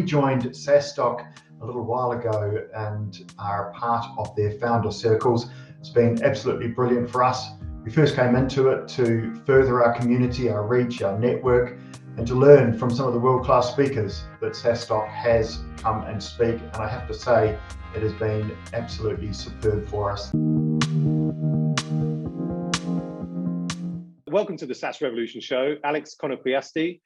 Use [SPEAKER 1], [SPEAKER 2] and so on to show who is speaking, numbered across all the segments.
[SPEAKER 1] joined SaaStock a little while ago and are part of their founder circles. It's been absolutely brilliant for us. We first came into it to further our community, our reach, our network, and to learn from some of the world-class speakers that SaaStock has come and speak. And I have to say, it has been absolutely superb for us.
[SPEAKER 2] Welcome to the SaaS Revolution Show. Alex Konoplyasty,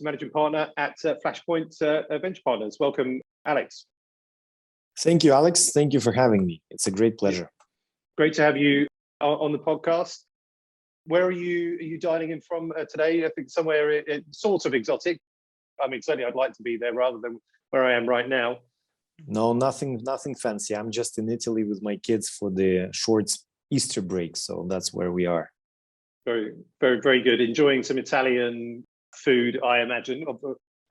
[SPEAKER 2] Managing Partner at Flashpoint Venture Partners. Welcome, Alex.
[SPEAKER 3] Thank you, Alex. Thank you for having me. It's a great pleasure.
[SPEAKER 2] Great to have you on the podcast. Where are you dialing in from today? I think somewhere sort of exotic. I mean, certainly I'd like to be there rather than where I am right now.
[SPEAKER 3] No, nothing fancy. I'm just in Italy with my kids for the short Easter break, so that's where we are.
[SPEAKER 2] Very, very, very good. Enjoying some Italian food, I imagine,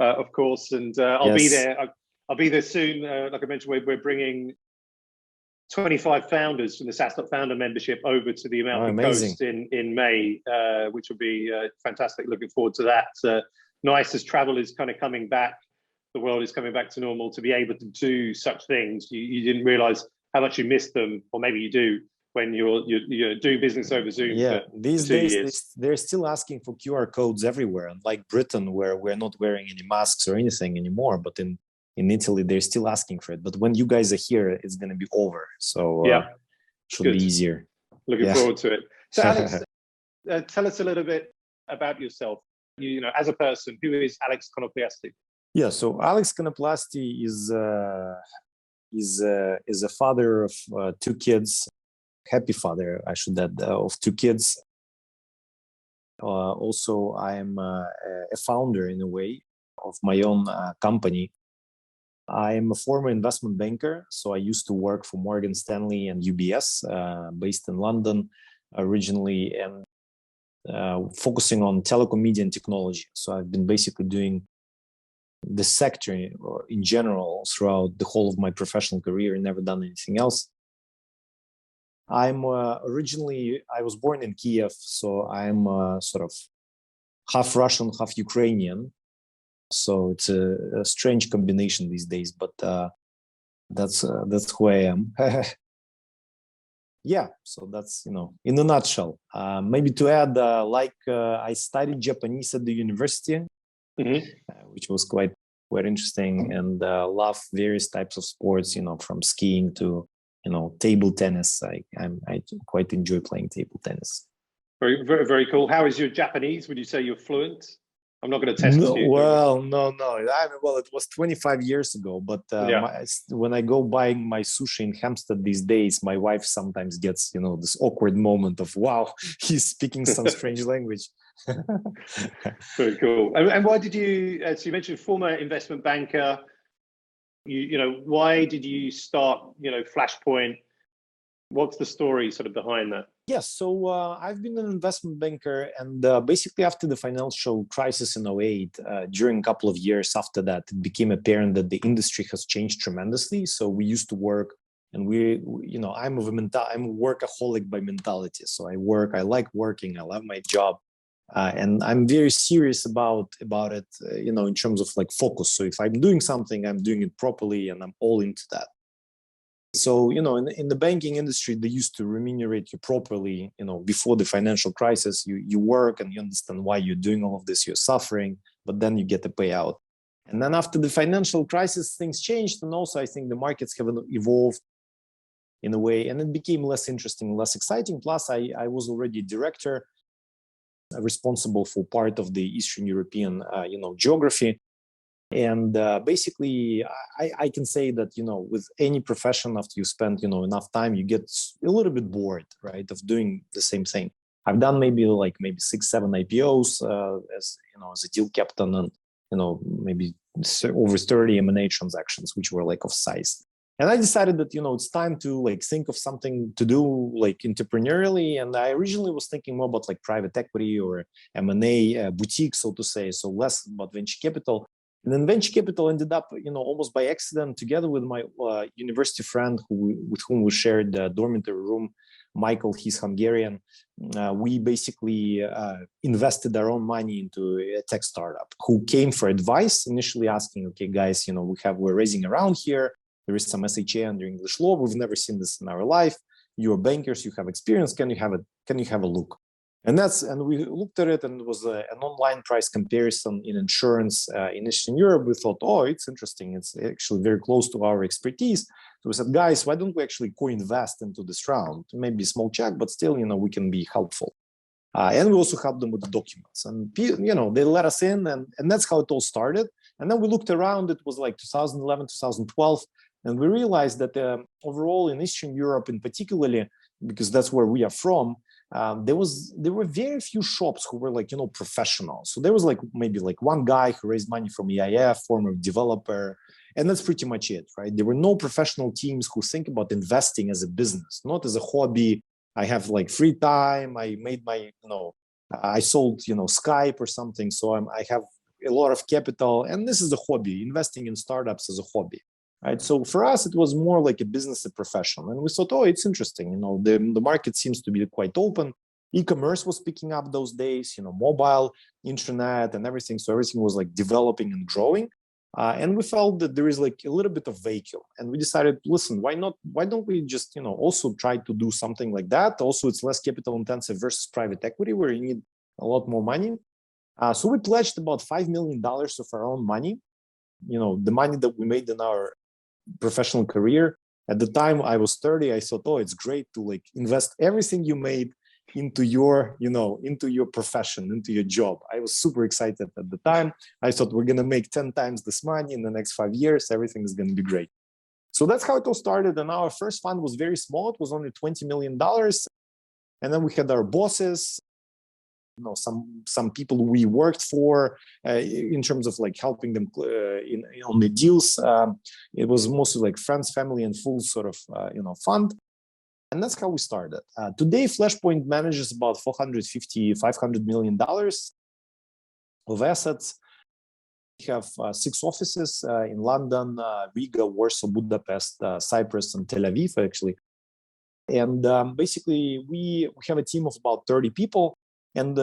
[SPEAKER 2] of course. And I'll be there. I'll be there soon. Like I mentioned, we're bringing 25 founders from the SaaStock founder membership over to the Amalfi Coast in May, which will be fantastic. Looking forward to that. Nice as travel is kind of coming back. The world is coming back to normal. To be able to do such things, you didn't realize how much you missed them, or maybe you do when you're doing business over Zoom.
[SPEAKER 3] Yeah,
[SPEAKER 2] for
[SPEAKER 3] these
[SPEAKER 2] 2
[SPEAKER 3] days
[SPEAKER 2] years.
[SPEAKER 3] they're still asking for QR codes everywhere, unlike Britain, where we're not wearing any masks or anything anymore. But in Italy, they're still asking for it. But when you guys are here, it's going to be over. So
[SPEAKER 2] yeah,
[SPEAKER 3] should be easier.
[SPEAKER 2] Looking forward to it. So Alex, tell us a little bit about yourself. You know, as a person, who is Alex Konoplyasty?
[SPEAKER 3] Yeah, so Alex Konoplyasty is a father of 2 kids, happy father, I should add, of 2 kids. Also, I am a founder in a way of my own company. I am a former investment banker, so I used to work for Morgan Stanley and UBS, based in London originally, and focusing on telecom, media, and technology. So I've been basically doing the sector in general throughout the whole of my professional career and never done anything else. I'm I was born in Kiev, so I'm sort of half Russian, half Ukrainian. So it's a strange combination these days, but that's who I am. Yeah, so that's, in a nutshell. Maybe to add, I studied Japanese at the university, which was quite interesting, and love various types of sports, from skiing to table tennis. I quite enjoy playing table tennis.
[SPEAKER 2] Very, very, very cool. How is your Japanese? Would you say you're fluent? I'm not going to test you.
[SPEAKER 3] Well, no. Well, it was 25 years ago, but when I go buying my sushi in Hampstead these days, my wife sometimes gets, this awkward moment of, wow, he's speaking some strange language.
[SPEAKER 2] Very cool. And why did you, so you mentioned former investment banker, why did you start, Flashpoint? What's the story sort of behind that?
[SPEAKER 3] Yes, so I've been an investment banker, and basically after the financial crisis in 2008, during a couple of years after that, it became apparent that the industry has changed tremendously. So we used to work, and I'm a workaholic by mentality. So I like working, I love my job, and I'm very serious about it, in terms of like focus. So if I'm doing something, I'm doing it properly, and I'm all into that. So, in the banking industry, they used to remunerate you properly, before the financial crisis. You work and you understand why you're doing all of this, you're suffering, but then you get a payout. And then after the financial crisis, things changed. And also, I think the markets have evolved in a way, and it became less interesting, less exciting. Plus, I was already director, responsible for part of the Eastern European, geography. And basically, I can say that, with any profession, after you spend, enough time, you get a little bit bored, right, of doing the same thing. I've done maybe 6-7 IPOs as a deal captain, and, maybe over 30 M&A transactions, which were of size. And I decided that, it's time to think of something to do entrepreneurially. And I originally was thinking more about private equity or M&A boutique, so to say, so less about venture capital. And then venture capital ended up, almost by accident, together with my university friend with whom we shared the dormitory room, Michael, he's Hungarian. We basically invested our own money into a tech startup who came for advice, initially asking, okay, guys, we're raising around here. There is some SHA under English law. We've never seen this in our life. You're bankers, you have experience. Can you have a look? And we looked at it, and it was an online price comparison in insurance in Eastern Europe. We thought, oh, it's interesting. It's actually very close to our expertise. So we said, guys, why don't we actually co-invest into this round? Maybe a small check, but still, we can be helpful. And we also helped them with the documents. And, they let us in, and that's how it all started. And then we looked around. It was like 2011, 2012. And we realized that overall in Eastern Europe, in particularly, because that's where we are from, there were very few shops who were professional. So there was maybe one guy who raised money from EIF, former developer, and that's pretty much it, right? There were no professional teams who think about investing as a business, not as a hobby. I have free time. I made my, I sold, Skype or something. So I have a lot of capital, and this is a hobby, investing in startups as a hobby. Right. So for us, it was more like a business, a profession. And we thought, oh, it's interesting. The market seems to be quite open. E-commerce was picking up those days, mobile, internet and everything. So everything was developing and growing. And we felt that there is a little bit of vacuum. And we decided, listen, why don't we just, also try to do something like that? Also, it's less capital intensive versus private equity, where you need a lot more money. So we pledged about $5 million of our own money. The money that we made in our professional career. At the time I was 30, I thought, oh, it's great to invest everything you made into your, into your profession, into your job. I was super excited at the time. I thought we're going to make 10 times this money in the next 5 years. Everything is going to be great. So that's how it all started. And our first fund was very small. It was only $20 million. And then we had our bosses, some people we worked for in terms of helping them on the deals. It was mostly friends, family, and full sort of fund. And that's how we started. Today, Flashpoint manages about $450-500 million of assets. We have 6 offices in London, Riga, Warsaw, Budapest, Cyprus, and Tel Aviv, actually. And basically, we have a team of about 30 people. And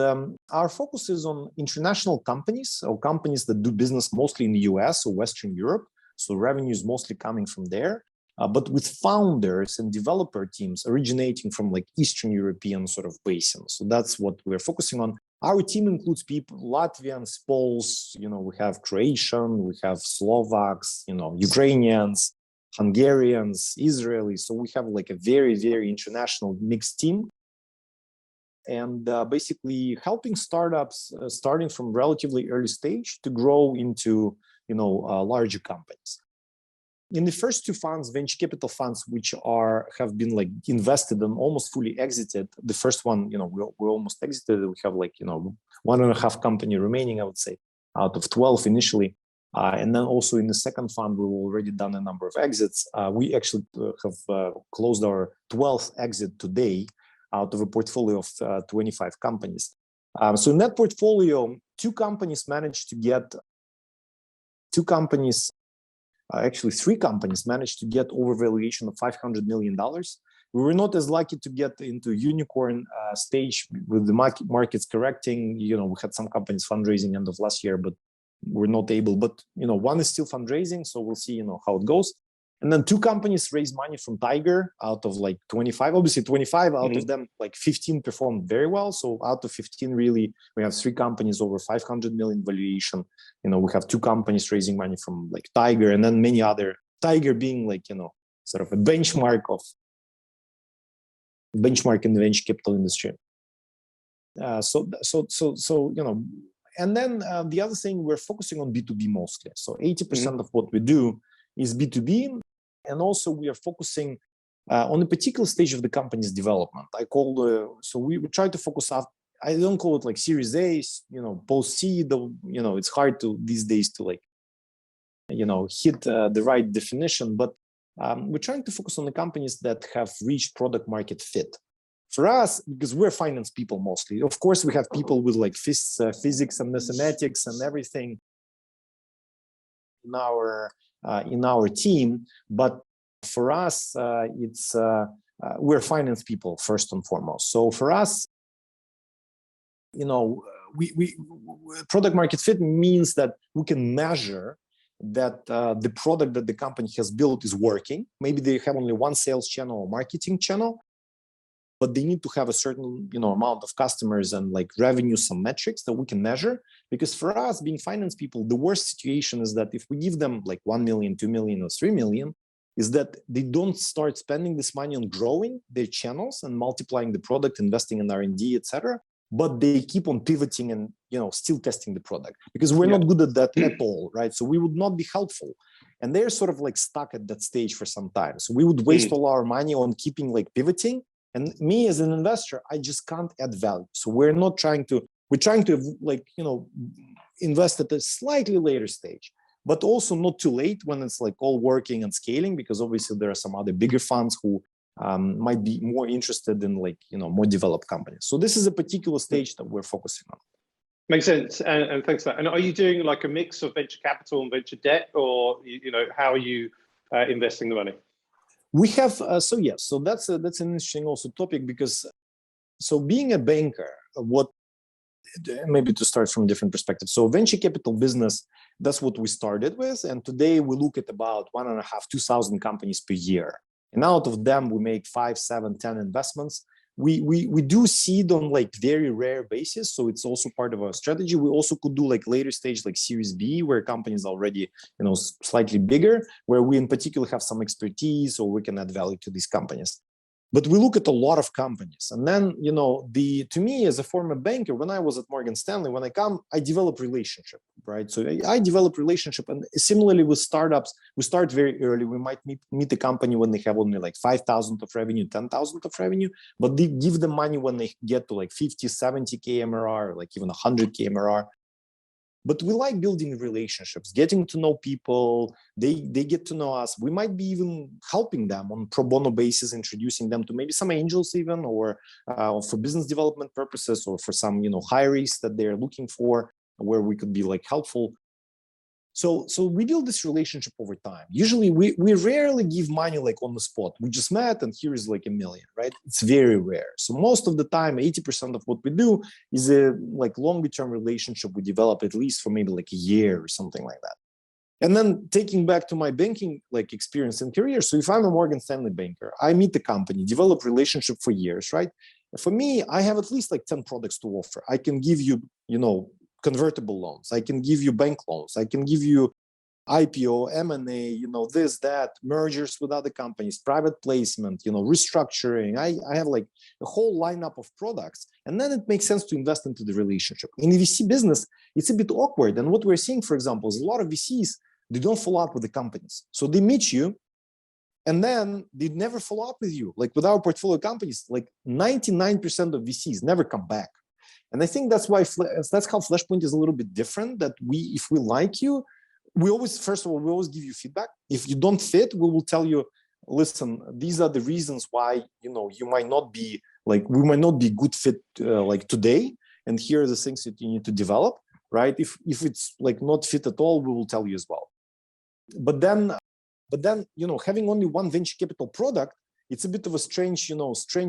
[SPEAKER 3] our focus is on international companies, or companies that do business mostly in the US or Western Europe. So revenue is mostly coming from there, but with founders and developer teams originating from Eastern European sort of basin. So that's what we're focusing on. Our team includes people, Latvians, Poles, we have Croatian, we have Slovaks, Ukrainians, Hungarians, Israelis. So we have a very, very international mixed team. And basically helping startups starting from relatively early stage to grow into, larger companies. In the first 2 funds, venture capital funds, which have been invested and almost fully exited. The first one, we almost exited. We have 1.5 company remaining, I would say, out of 12 initially. And then also in the second fund, we've already done a number of exits. We actually have closed our 12th exit today, out of a portfolio of 25 companies. So in that portfolio, 3 companies managed to get overvaluation of $500 million. We were not as lucky to get into unicorn stage with the markets correcting. We had some companies fundraising end of last year, but we're not able. But, one is still fundraising, so we'll see, how it goes. And then 2 companies raised money from Tiger out of 25. Obviously, 25 out of them, 15 performed very well. So out of 15, really, we have 3 companies over 500 million valuation. We have 2 companies raising money from Tiger, and then many other. Tiger being sort of a benchmark in the venture capital industry. And then the other thing, we're focusing on B2B mostly. So 80% of what we do is B2B. And also we are focusing on a particular stage of the company's development. So we try to focus up. I don't call it Series A, post C. It's hard to these days to hit the right definition. But we're trying to focus on the companies that have reached product market fit. For us, because we're finance people mostly. Of course, we have people with physics and mathematics and everything. in our team, but for us, we're finance people first and foremost. So for us, we product market fit means that we can measure that the product that the company has built is working. Maybe they have only one sales channel or marketing channel, but they need to have a certain amount of customers and like revenue, some metrics that we can measure. Because for us, being finance people, the worst situation is that if we give them like 1 million, 2 million, or 3 million, is that they don't start spending this money on growing their channels and multiplying the product, investing in R&D, etc. But they keep on pivoting and still testing the product, because we're not good at that at all, right? So we would not be helpful, and they're sort of like stuck at that stage for some time. So we would waste all our money on keeping like pivoting. And me as an investor, I just can't add value. So we're trying to like invest at a slightly later stage, but also not too late when it's like all working and scaling, because obviously there are some other bigger funds who might be more interested in like more developed companies. So this is a particular stage that we're focusing on.
[SPEAKER 2] Makes sense, and thanks for that. And are you doing like a mix of venture capital and venture debt, or how are you investing the money?
[SPEAKER 3] We have so that's an interesting also topic, because being a banker, maybe to start from different perspectives. So venture capital business, that's what we started with, and today we look at about 1,500-2,000 companies per year. And out of them, we make 5, 7, 10 investments. We do seed on like very rare basis, so it's also part of our strategy. We also could do like later stage, like Series B, where companies already slightly bigger, where we in particular have some expertise, or we can add value to these companies. But we look at a lot of companies, and then to me as a former banker, when I was at Morgan Stanley, when I develop relationship, right? So I develop relationship, and similarly with startups, we start very early. We might meet a company when they have only like 5,000 of revenue, 10,000 of revenue, but they give them money when they get to like 50, 70K MRR, like even 100K MRR. But we like building relationships, getting to know people. They get to know us. We might be even helping them on pro bono basis, introducing them to maybe some angels even, or for business development purposes, or for some hires that they're looking for, where we could be like helpful. So we build this relationship over time. Usually we rarely give money like on the spot. We just met and here is like $1 million, right? It's very rare. So most of the time, 80% of what we do is a like longer term relationship we develop at least for maybe like a year or something like that. And then taking back to my banking like experience and career. So if I'm a Morgan Stanley banker, I meet the company, develop relationship for years, right? For me, I have at least like 10 products to offer. I can give you, convertible loans. I can give you bank loans. I can give you IPO, M&A, this, that, mergers with other companies, private placement, restructuring. I have like a whole lineup of products. And then it makes sense to invest into the relationship. In the VC business, it's a bit awkward. And what we're seeing, for example, is a lot of VCs, they don't follow up with the companies. So they meet you and then they never follow up with you. Like with our portfolio companies, like 99% of VCs never come back. And I think that's how Flashpoint is a little bit different, that if we like you, we always give you feedback. If you don't fit, we will tell you, listen, these are the reasons why, you might not be like, we might not be good fit like today. And here are the things that you need to develop, right? If it's like not fit at all, we will tell you as well. But then, having only one venture capital product, it's a bit of a strange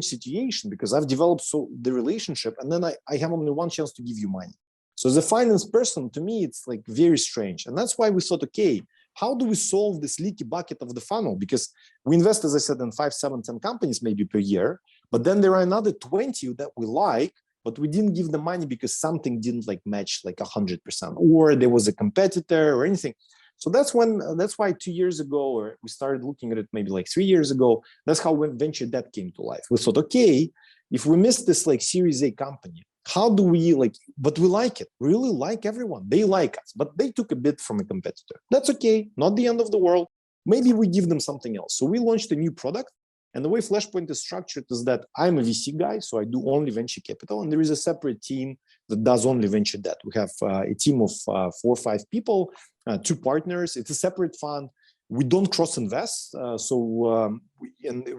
[SPEAKER 3] situation, because I've developed the relationship and then I have only one chance to give you money. So as a finance person, to me, it's like very strange. And that's why we thought, okay, how do we solve this leaky bucket of the funnel? Because we invest, as I said, in 5, 7, 10 companies maybe per year, but then there are another 20 that we like, but we didn't give them money because something didn't like match like 100%, or there was a competitor or anything. So that's why 2 years ago, or we started looking at it maybe like 3 years ago, that's how when venture debt came to life. We thought, okay, if we miss this like Series A company, how do we but we like it, we really like everyone, they like us, but they took a bit from a competitor. That's okay, not the end of the world. Maybe we give them something else. So we launched a new product. And the way Flashpoint is structured is that I'm a VC guy, so I do only venture capital, and there is a separate team that does only venture debt. We have a team of 4 or 5 people, 2 partners. It's a separate fund. We don't cross invest,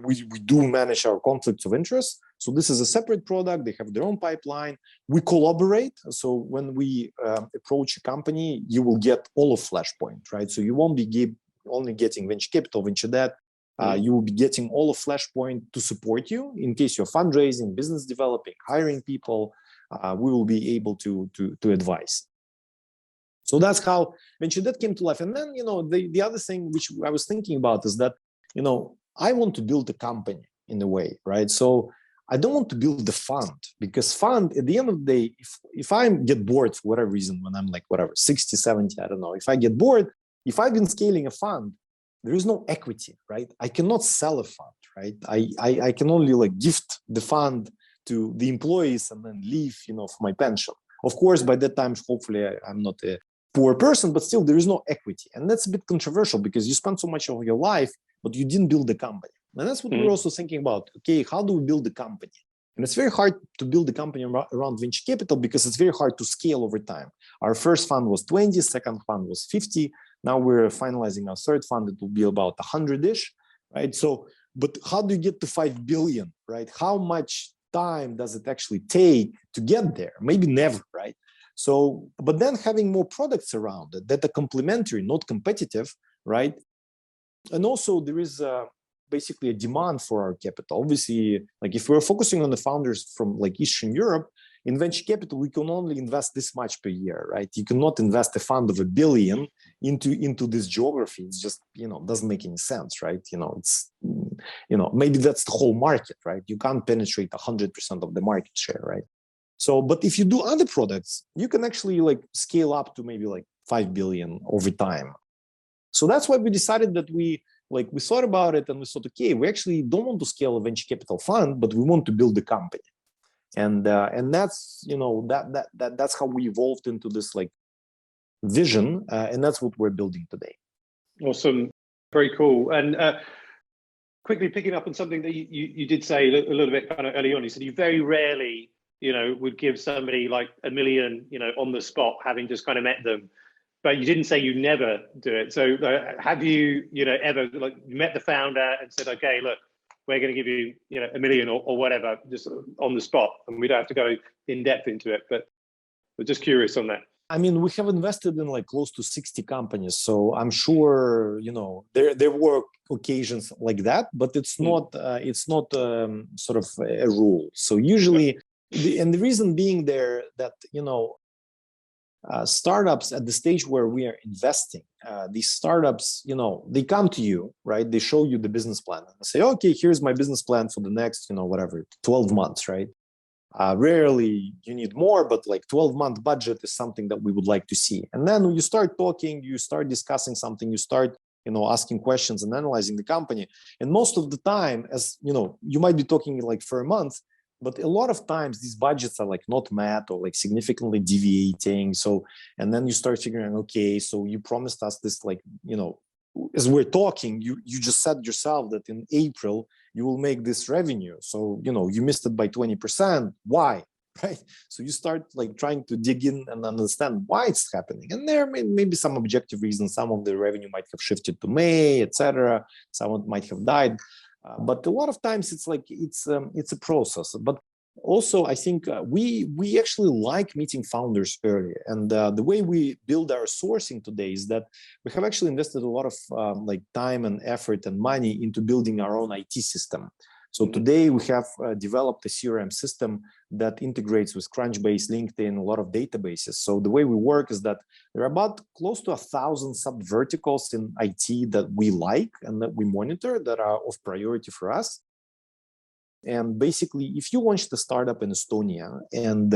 [SPEAKER 3] we do manage our conflicts of interest. So this is a separate product. They have their own pipeline. We collaborate. So when we approach a company, you will get all of Flashpoint, right? So you won't be only getting venture capital, venture debt. You will be getting all of Flashpoint to support you in case you're fundraising, business developing, hiring people. We will be able to advise. So that's how venture debt came to life. And then, the other thing which I was thinking about is that, I want to build a company in a way, right? So I don't want to build the fund, because fund, at the end of the day, if I get bored for whatever reason, when I'm like, whatever, 60, 70, I don't know, if I get bored, if I've been scaling a fund, there is no equity, right? I cannot sell a fund, right? I can only like gift the fund to the employees and then leave, for my pension. Of course, by that time, hopefully I'm not a poor person, but still there is no equity. And that's a bit controversial because you spend so much of your life, but you didn't build the company. And that's what we're also thinking about. Okay, how do we build the company? And it's very hard to build a company around venture capital because it's very hard to scale over time. Our first fund was 20, second fund was 50. Now we're finalizing our third fund. It will be about 100-ish, right? So, but how do you get to 5 billion, right? How much time does it actually take to get there? Maybe never, right? So, but then having more products around it that are complementary, not competitive, right? And also there is basically a demand for our capital. Obviously, like if we're focusing on the founders from like Eastern Europe, in venture capital, we can only invest this much per year, right? You cannot invest a fund of $1 billion into this geography. It's just, doesn't make any sense, right? It's, maybe that's the whole market, right? You can't penetrate 100% of the market share, right? So, but if you do other products, you can actually like scale up to maybe like 5 billion over time. So that's why we decided that we thought about it and we thought, okay, we actually don't want to scale a venture capital fund, but we want to build a company. And that's, that's how we evolved into this like vision. And that's what we're building today.
[SPEAKER 2] Awesome. Very cool. And quickly picking up on something that you did say a little bit kind of early on, you said you very rarely, would give somebody like $1 million, on the spot, having just kind of met them. But you didn't say you never do it. So have you, ever like met the founder and said, okay, look, we're going to give you, $1 million or whatever, just on the spot, and we don't have to go in depth into it. But we're just curious on that.
[SPEAKER 3] I mean, we have invested in like close to 60 companies, so I'm sure there were occasions like that, but it's not sort of a rule. So usually, and the reason being there that startups at the stage where we are investing, these startups, they come to you, right? They show you the business plan and say, okay, here's my business plan for the next, 12 months, right? Rarely you need more, but like 12-month budget is something that we would like to see. And then when you start talking, you start discussing something, you start, asking questions and analyzing the company. And most of the time, as you might be talking like for a month, but a lot of times these budgets are like not met or like significantly deviating. So, and then you start figuring, okay, so you promised us this, like, as we're talking, you just said yourself that in April, you will make this revenue. So, you missed it by 20%. Why? Right? So you start like trying to dig in and understand why it's happening. And there may be some objective reasons. Some of the revenue might have shifted to May, etc. Some might have died. But a lot of times it's like it's a process. But also, I think we actually like meeting founders early. And the way we build our sourcing today is that we have actually invested a lot of like time and effort and money into building our own IT system. So today we have developed a CRM system that integrates with Crunchbase, LinkedIn, a lot of databases. So the way we work is that there are about close to 1,000 sub-verticals in IT that we like and that we monitor that are of priority for us. And basically, if you launched a startup in Estonia and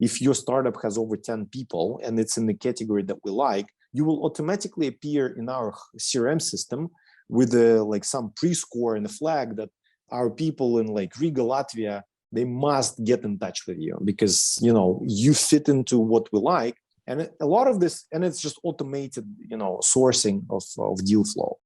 [SPEAKER 3] if your startup has over 10 people and it's in the category that we like, you will automatically appear in our CRM system with like some pre-score and a flag that our people in like Riga, Latvia, they must get in touch with you because, you fit into what we like. And a lot of this, and it's just automated, sourcing of deal flow.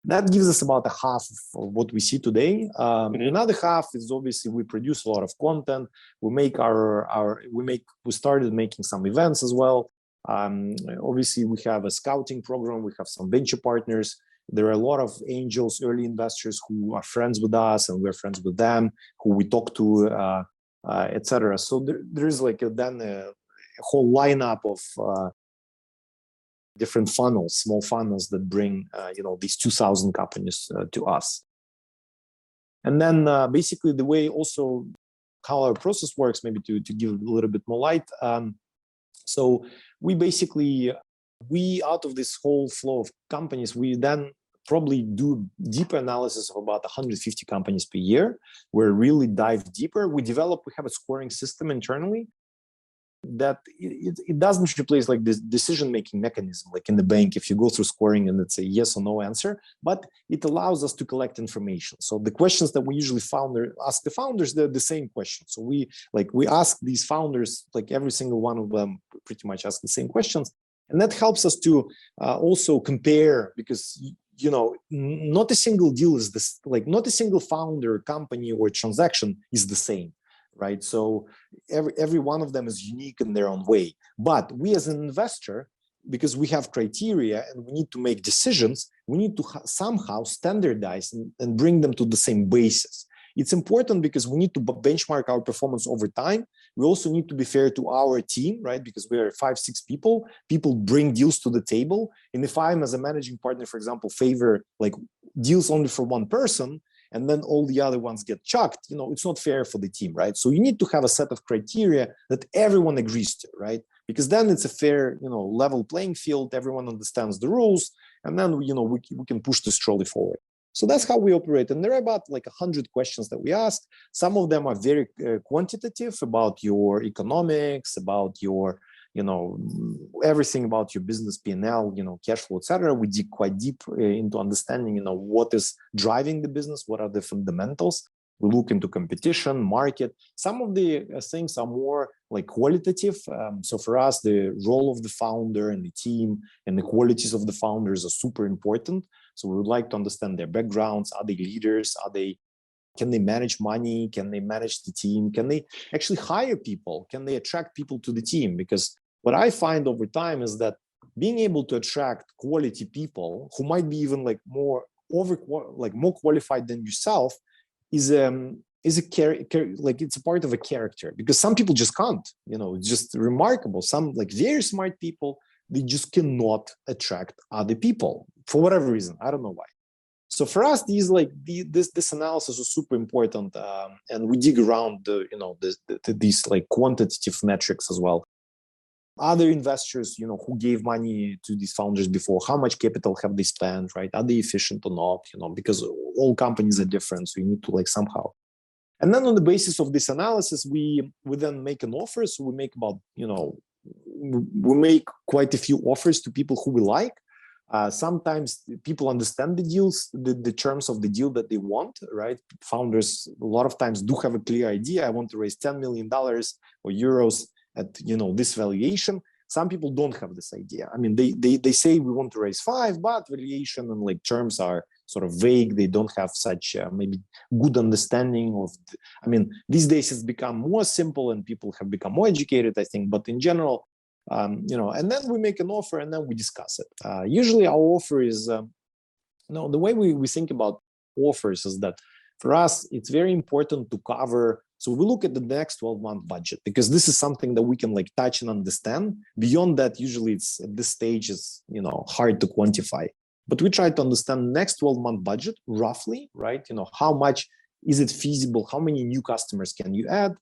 [SPEAKER 3] That gives us about a half of what we see today. Another half is obviously we produce a lot of content. We make we started making some events as well. Obviously we have a scouting program. We have some venture partners. There are a lot of angels, early investors who are friends with us, and we're friends with them, who we talk to, etc. So there's like then a whole lineup of different funnels, small funnels that bring these 2,000 companies to us. And then basically the way also how our process works, maybe to give a little bit more light. So we basically, out of this whole flow of companies, we then probably do deeper analysis of about 150 companies per year. Where really dive deeper. We have a scoring system internally that it doesn't replace like this decision-making mechanism, like in the bank, if you go through scoring and it's a yes or no answer, but it allows us to collect information. So the questions that we usually ask the founders, they're the same questions. So we ask these founders, like every single one of them pretty much ask the same questions. And that helps us to also compare, because not a single deal is this, like not a single founder, company, or transaction is the same. Right, so every one of them is unique in their own way. But we as an investor, because we have criteria and we need to make decisions, we need to somehow standardize and bring them to the same basis. It's important because we need to benchmark our performance over time. We also need to be fair to our team, right? Because we are 5-6 people. People bring deals to the table. And if I'm, as a managing partner, for example, favor like deals only for one person, and then all the other ones get chucked, it's not fair for the team, right? So you need to have a set of criteria that everyone agrees to, right? Because then it's a fair, level playing field. Everyone understands the rules, and then we can push this trolley forward. So that's how we operate. And there are about like 100 questions that we ask. Some of them are very quantitative, about your economics, about your everything about your business P&L, cash flow, etc. We dig quite deep into understanding, what is driving the business, what are the fundamentals. We look into competition, market. Some of the things are more like qualitative. So for us, the role of the founder and the team and the qualities of the founders are super important. So we would like to understand their backgrounds. Are they leaders? Can they manage money? Can they manage the team? Can they actually hire people? Can they attract people to the team? Because what I find over time is that being able to attract quality people who might be even like more qualified than yourself is a like it's a part of a character, because some people just can't. It's just remarkable. Some like very smart people, they just cannot attract other people for whatever reason. I don't know why. So for us, this analysis is super important, and we dig around these like quantitative metrics as well. Other investors, who gave money to these founders before, how much capital have they spent, right? Are they efficient or not? Because all companies are different, so you need to like somehow. And then on the basis of this analysis, we then make an offer. So we make about we make quite a few offers to people who we like. Sometimes people understand the deals, the terms of the deal that they want, right? Founders a lot of times do have a clear idea. I want to raise $10 million or euros at this valuation. Some people don't have this idea. I mean, they say we want to raise 5, but valuation and like terms are sort of vague. They don't have such maybe good understanding of. These days it's become more simple and people have become more educated, I think. But in general. And then we make an offer and then we discuss it. Usually our offer is, the way we think about offers is that for us, it's very important to cover. So we look at the next 12-month budget, because this is something that we can like touch and understand. Beyond that, usually it's at this stage is, hard to quantify. But we try to understand the next 12-month budget roughly, right? How much is it feasible? How many new customers can you add?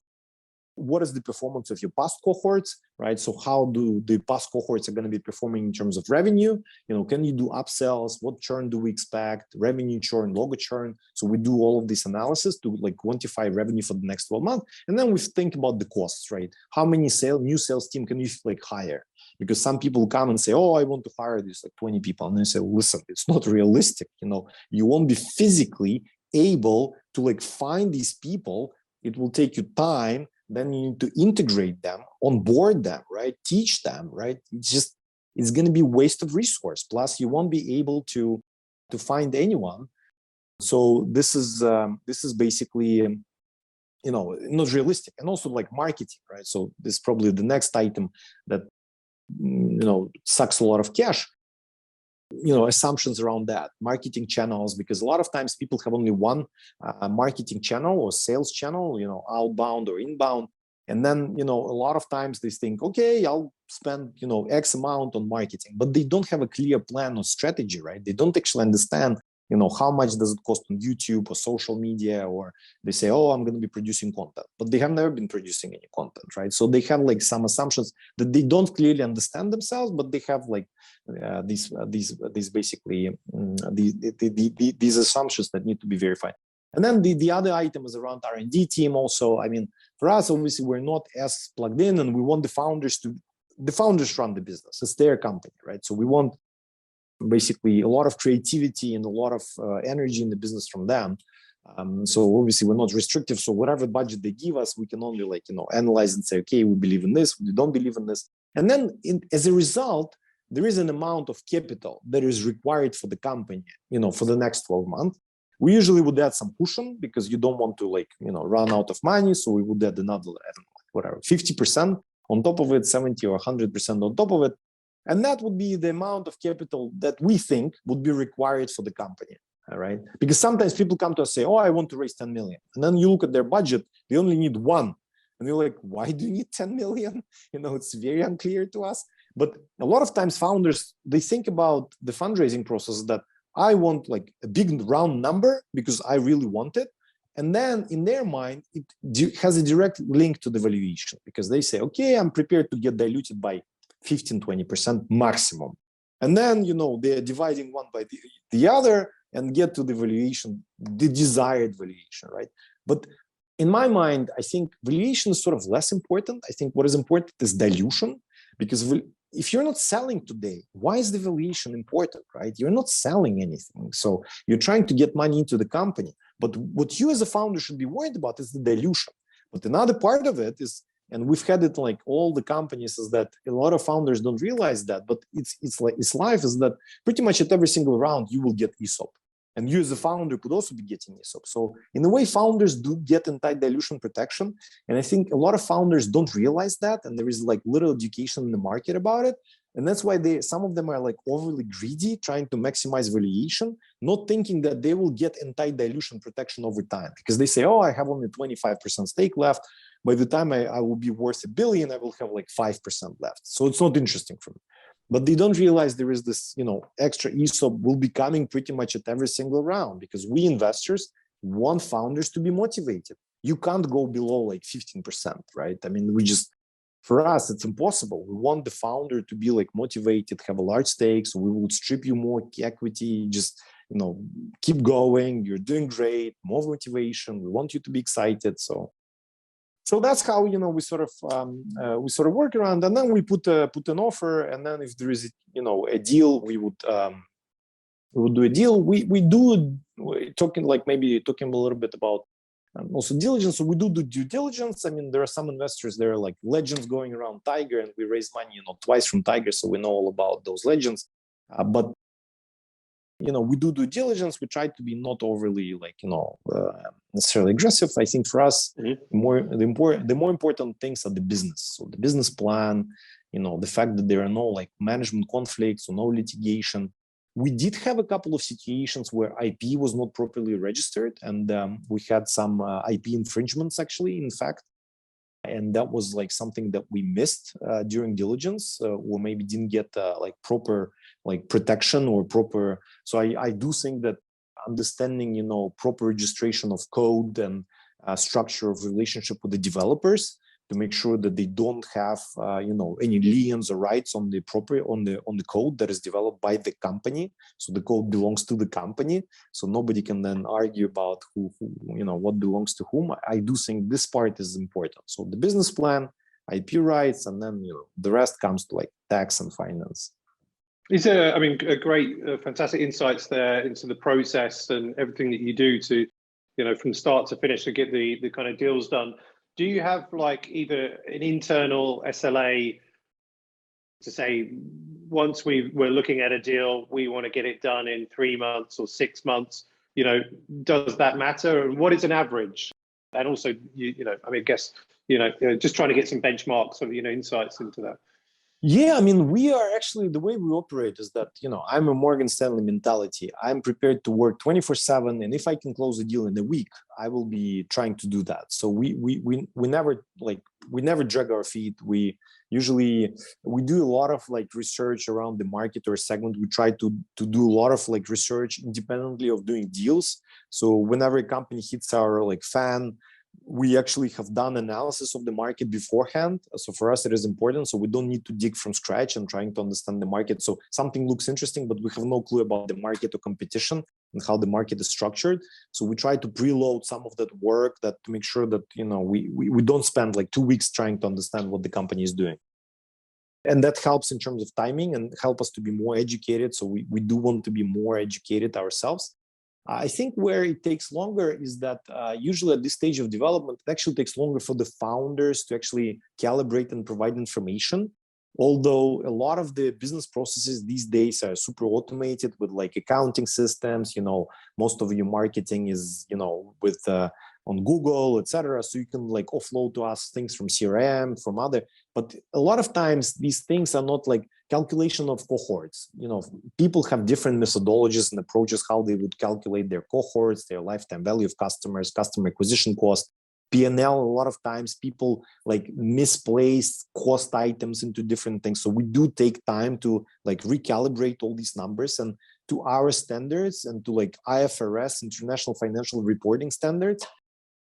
[SPEAKER 3] What is the performance of your past cohorts, right? So how do the past cohorts are going to be performing in terms of revenue? Can you do upsells? What churn do we expect? Revenue churn, logo churn. So we do all of this analysis to like quantify revenue for the next 12 months. And then we think about the costs, right? How many new sales team can you like hire? Because some people come and say, oh, I want to hire this like 20 people. And they say, listen, it's not realistic. You won't be physically able to like find these people. It will take you time. Then you need to integrate them, onboard them, right? Teach them, right? It's going to be waste of resource. Plus, you won't be able to find anyone. So this is basically, not realistic. And also like marketing, right? So this is probably the next item that, sucks a lot of cash. assumptions around that, marketing channels, because a lot of times people have only one marketing channel or sales channel, outbound or inbound. And then, a lot of times they think, okay, I'll spend, X amount on marketing, but they don't have a clear plan or strategy, right? They don't actually understand, how much does it cost on YouTube or social media, or they say, oh, I'm going to be producing content, but they have never been producing any content, right? So they have like some assumptions that they don't clearly understand themselves, but they have like these basically these assumptions that need to be verified. And then the other item is around R&D team also. I mean, for us, obviously, we're not as plugged in, and we want the founders run the business. It's their company, right? So we want basically a lot of creativity and a lot of energy in the business from them. So obviously we're not restrictive. So whatever budget they give us, we can only analyze and say, okay, we believe in this, we don't believe in this. And then as a result, there is an amount of capital that is required for the company, for the next 12 months. We usually would add some cushion because you don't want to run out of money. So we would add another, 50% on top of it, 70 or 100% on top of it. And that would be the amount of capital that we think would be required for the company, all right? Because sometimes people come to us and say, oh, I want to raise 10 million. And then you look at their budget, they only need one. And you're like, why do you need 10 million? It's very unclear to us. But a lot of times founders, they think about the fundraising process that I want like a big round number because I really want it. And then in their mind, it has a direct link to the valuation because they say, okay, I'm prepared to get diluted by 15-20% maximum. And then, they're dividing one by the other and get to the valuation, the desired valuation, right? But in my mind, I think valuation is sort of less important. I think what is important is dilution, because if you're not selling today, why is the valuation important, right? You're not selling anything. So you're trying to get money into the company. But what you as a founder should be worried about is the dilution. But another part of it is, and we've had it like all the companies, is that a lot of founders don't realize that, but it's life is that pretty much at every single round you will get ESOP, and you as a founder could also be getting ESOP. So in a way, founders do get anti-dilution protection, and I think a lot of founders don't realize that, and there is like little education in the market about it, and that's why some of them are like overly greedy, trying to maximize valuation, not thinking that they will get anti-dilution protection over time, because they say, oh, I have only 25% stake left. By the time I will be worth $1 billion, I will have like 5% left. So it's not interesting for me. But they don't realize there is this, extra ESOP will be coming pretty much at every single round, because we investors want founders to be motivated. You can't go below like 15%, right? I mean, for us, it's impossible. We want the founder to be like motivated, have a large stake. So we will strip you more equity, just, keep going. You're doing great, more motivation. We want you to be excited. So that's how we sort of work around, and then we put an offer, and then if there is a deal, we would do a deal. We do talking a little bit about also diligence. So we do due diligence. I mean, there are some investors, there are like legends going around Tiger, and we raise money twice from Tiger, so we know all about those legends. But we do due diligence. We try to be not overly necessarily aggressive. I think for us, the more important things are the business. So the business plan, the fact that there are no like management conflicts or no litigation. We did have a couple of situations where IP was not properly registered, and we had some IP infringements actually, in fact. And that was like something that we missed during diligence, or maybe didn't get proper protection or proper. So I do think that understanding proper registration of code and structure of relationship with the developers to make sure that they don't have any liens or rights on the code that is developed by the company. So the code belongs to the company, so nobody can then argue about who what belongs to whom. I do think this part is important. So the business plan, IP rights, and then the rest comes to like tax and finance.
[SPEAKER 2] These are, a great, fantastic insights there into the process and everything that you do to, from start to finish to get the kind of deals done. Do you have like either an internal SLA to say, once we're looking at a deal, we want to get it done in 3 months or 6 months? Does that matter? And what is an average? And also, just trying to get some benchmarks or insights into that.
[SPEAKER 3] Yeah, I mean, we are actually, the way we operate is that, I'm a Morgan Stanley mentality. I'm prepared to work 24/7, and if I can close a deal in a week, I will be trying to do that. So we never drag our feet. We do a lot of research around the market or segment. We try to do a lot of research independently of doing deals. So whenever a company hits our fan, we actually have done analysis of the market beforehand. So for us, it is important. So we don't need to dig from scratch and trying to understand the market. So something looks interesting, but we have no clue about the market or competition and how the market is structured. So we try to preload some of that work to make sure that, we don't spend 2 weeks trying to understand what the company is doing. And that helps in terms of timing and help us to be more educated. So we do want to be more educated ourselves. I think where it takes longer is that usually at this stage of development, it actually takes longer for the founders to actually calibrate and provide information. Although a lot of the business processes these days are super automated with accounting systems, most of your marketing is, with on Google, etc. So you can offload to us things from CRM, from other, but a lot of times these things are not calculation of cohorts. People have different methodologies and approaches how they would calculate their cohorts, their lifetime value of customers, customer acquisition cost, P&L. A lot of times people misplace cost items into different things. So we do take time to recalibrate all these numbers and to our standards and to IFRS, International Financial Reporting Standards,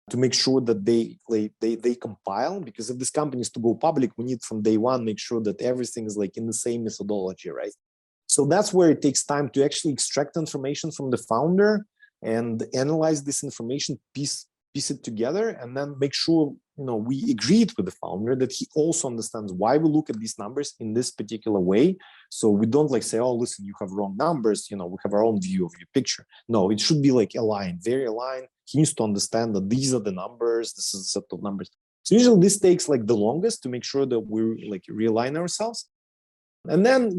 [SPEAKER 3] to make sure that they compile. Because if this company is to go public, we need from day one make sure that everything is in the same methodology, right? So that's where it takes time to actually extract information from the founder and analyze this information, piece it together, and then make sure we agreed with the founder that he also understands why we look at these numbers in this particular way. So we don't say, oh, listen, you have wrong numbers, we have our own view of your picture. No, it should be aligned, very aligned. He needs to understand that these are the numbers, this is a set of numbers. So usually this takes the longest to make sure that we realign ourselves. And then,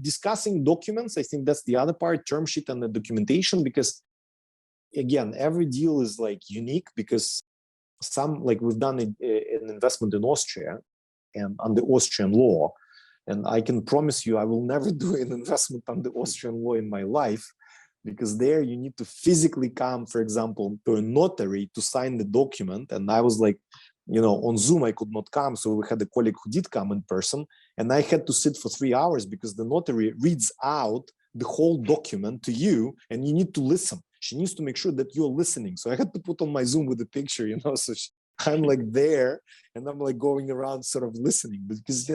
[SPEAKER 3] discussing documents, I think that's the other part, term sheet and the documentation, because again, every deal is unique, because we've done an investment in Austria and under Austrian law, and I can promise you I will never do an investment under Austrian law in my life, because there you need to physically come, for example, to a notary to sign the document. And I was on Zoom, I could not come. So we had a colleague who did come in person, and I had to sit for 3 hours because the notary reads out the whole document to you and you need to listen. She needs to make sure that you're listening. So I had to put on my Zoom with the picture, so I'm there and I'm going around sort of listening, because,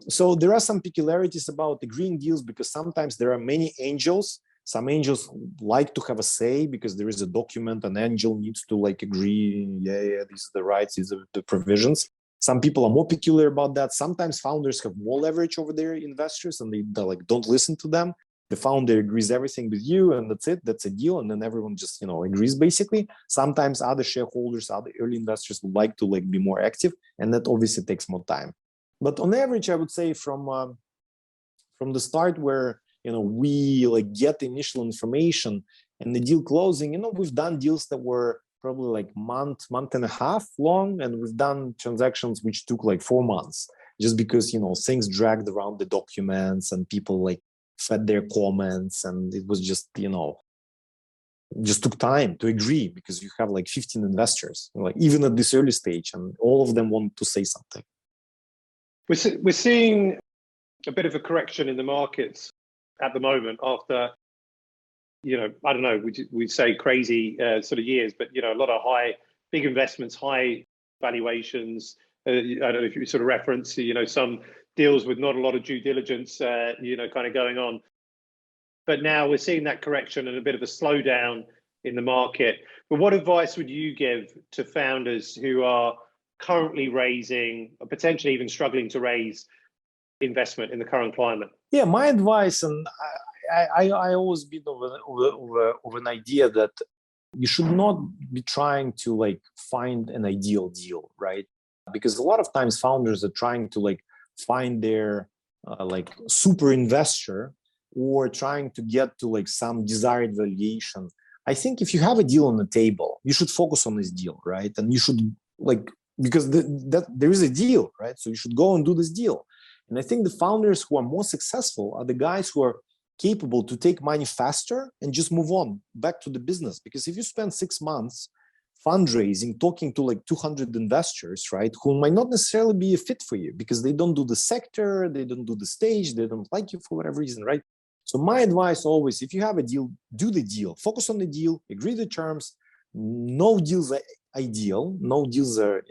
[SPEAKER 3] so there are some peculiarities about agreeing deals, because sometimes there are many angels. Some angels like to have a say because there is a document, an angel needs to agree. Yeah, these are the rights, these are the provisions. Some people are more peculiar about that. Sometimes founders have more leverage over their investors and they don't listen to them. The founder agrees everything with you and that's it, that's a deal. And then everyone just, agrees basically. Sometimes other shareholders, other early investors would like to be more active, and that obviously takes more time. But on average, I would say from the start where, we get the initial information and the deal closing, we've done deals that were probably month and a half long. And we've done transactions which took 4 months, just because, things dragged around the documents and people fed their comments, and it was just just took time to agree, because you have 15 investors even at this early stage, and all of them want to say something.
[SPEAKER 2] We're seeing a bit of a correction in the markets at the moment after I don't know, we say crazy sort of years, but a lot of big investments, high valuations. I don't know if you sort of reference some deals with not a lot of due diligence, kind of going on. But now we're seeing that correction and a bit of a slowdown in the market. But what advice would you give to founders who are currently raising, or potentially even struggling to raise investment in the current climate?
[SPEAKER 3] Yeah, my advice, and I always been of an idea that you should not be trying to find an ideal deal, right? Because a lot of times founders are trying to find their super investor, or trying to get to some desired valuation. I think if you have a deal on the table, you should focus on this deal, right? And you should because there is a deal, right? So you should go and do this deal. And I think the founders who are more successful are the guys who are capable to take money faster and just move on back to the business. Because if you spend 6 months fundraising, talking to like 200 investors, right, who might not necessarily be a fit for you because they don't do the sector, they don't do the stage, they don't like you for whatever reason, right? So my advice always, if you have a deal, do the deal, focus on the deal, agree the terms. No deals are ideal. No deals are,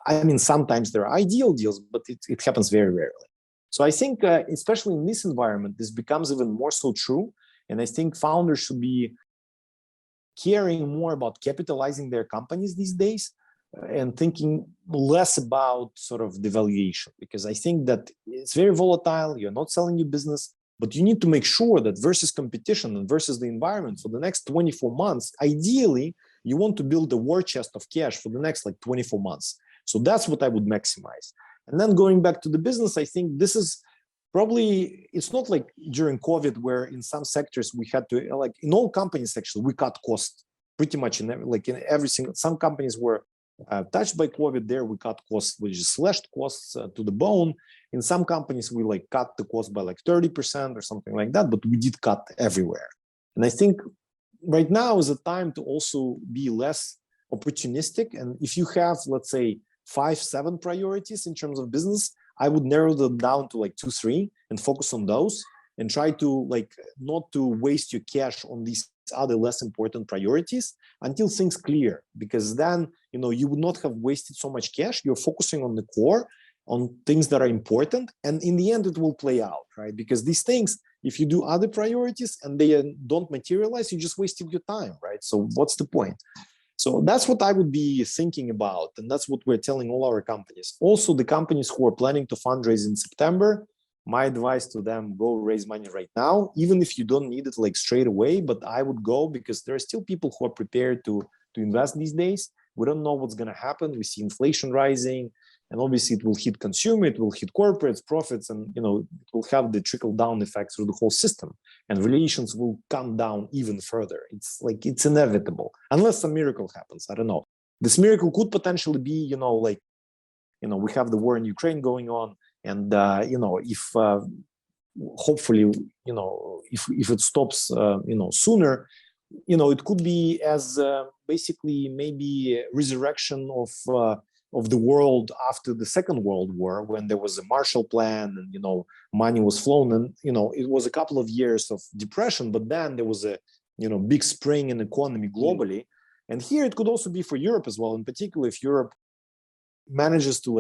[SPEAKER 3] I mean, sometimes there are ideal deals, but it happens very rarely. So I think, especially in this environment, this becomes even more so true. And I think founders should be caring more about capitalizing their companies these days and thinking less about sort of the valuation, because I think that it's very volatile. You're not selling your business, but you need to make sure that versus competition and versus the environment for the next 24 months, ideally, you want to build a war chest of cash for the next like 24 months. So that's what I would maximize. And then going back to the business, I think this is probably, it's not like during COVID where in some sectors we had to, like in all companies actually, we cut costs pretty much in every single, some companies were touched by COVID. There we cut costs, we just slashed costs to the bone. In some companies we like cut the cost by like 30% or something like that, but we did cut everywhere. And I think right now is a time to also be less opportunistic. And if you have, let's say, 5-7 priorities in terms of business, I would narrow them down to like 2-3 and focus on those and try to like not to waste your cash on these other less important priorities until things clear, because then you would not have wasted so much cash. You're focusing on the core, on things that are important, and in the end it will play out, right? Because these things, if you do other priorities and they don't materialize, you just wasted your time, right? So what's the point? So that's what I would be thinking about, and that's what we're telling all our companies. Also, the companies who are planning to fundraise in September, my advice to them, go raise money right now, even if you don't need it like straight away, but I would go because there are still people who are prepared to invest these days. We don't know what's going to happen. We see inflation rising, and obviously it will hit consumer, it will hit corporates, profits, and it will have the trickle down effect through the whole system, and relations will come down even further. It's inevitable unless some miracle happens. I don't know. This miracle could potentially be, we have the war in Ukraine going on, and if hopefully, if it stops, sooner, it could be as basically maybe resurrection of the world after the Second World War, when there was a Marshall Plan and money was flown, and it was a couple of years of depression, but then there was a big spring in economy globally. And here it could also be for Europe as well, in particular if Europe manages to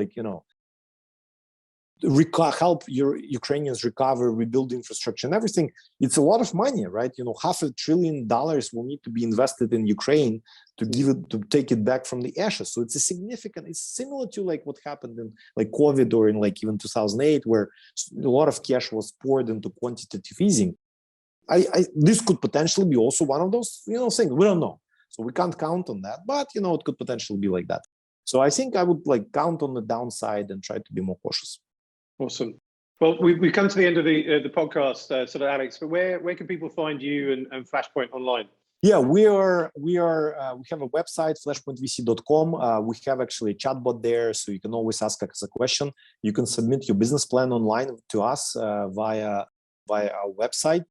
[SPEAKER 3] help Ukrainians recover, rebuild infrastructure and everything. It's a lot of money, right? $500 billion will need to be invested in Ukraine to take it back from the ashes. So it's it's similar to like what happened in like COVID or in like even 2008, where a lot of cash was poured into quantitative easing. This could potentially be also one of those, things. We don't know. So we can't count on that, but it could potentially be like that. So I think I would count on the downside and try to be more cautious.
[SPEAKER 2] Awesome. Well, we've come to the end of the podcast, Alex. But where can people find you and Flashpoint online?
[SPEAKER 3] Yeah, we have a website, flashpointvc.com. We have actually a chatbot there, so you can always ask us a question. You can submit your business plan online to us via our website.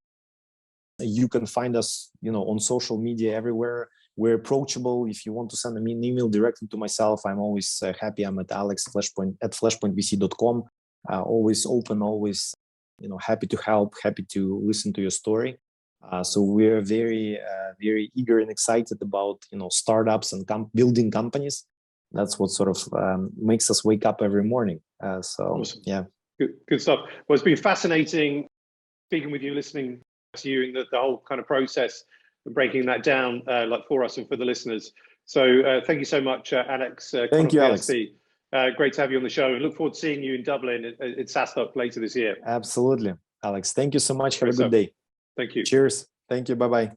[SPEAKER 3] You can find us, on social media everywhere. We're approachable. If you want to send me an email directly to myself, I'm always happy. I'm at alex@flashpointvc.com. Always open, always, happy to help, happy to listen to your story. So we're very, very eager and excited about, startups and building companies. That's what sort of makes us wake up every morning.
[SPEAKER 2] Awesome.
[SPEAKER 3] Yeah.
[SPEAKER 2] Good stuff. Well, it's been fascinating speaking with you, listening to you, and the whole kind of process and breaking that down for us and for the listeners. So thank you so much, Alex.
[SPEAKER 3] Thank you, Alex.
[SPEAKER 2] Great to have you on the show, and look forward to seeing you in Dublin at SaaStock later this year.
[SPEAKER 3] Absolutely, Alex. Thank you so much. Have a good day.
[SPEAKER 2] Thank you.
[SPEAKER 3] Cheers. Thank you. Bye-bye.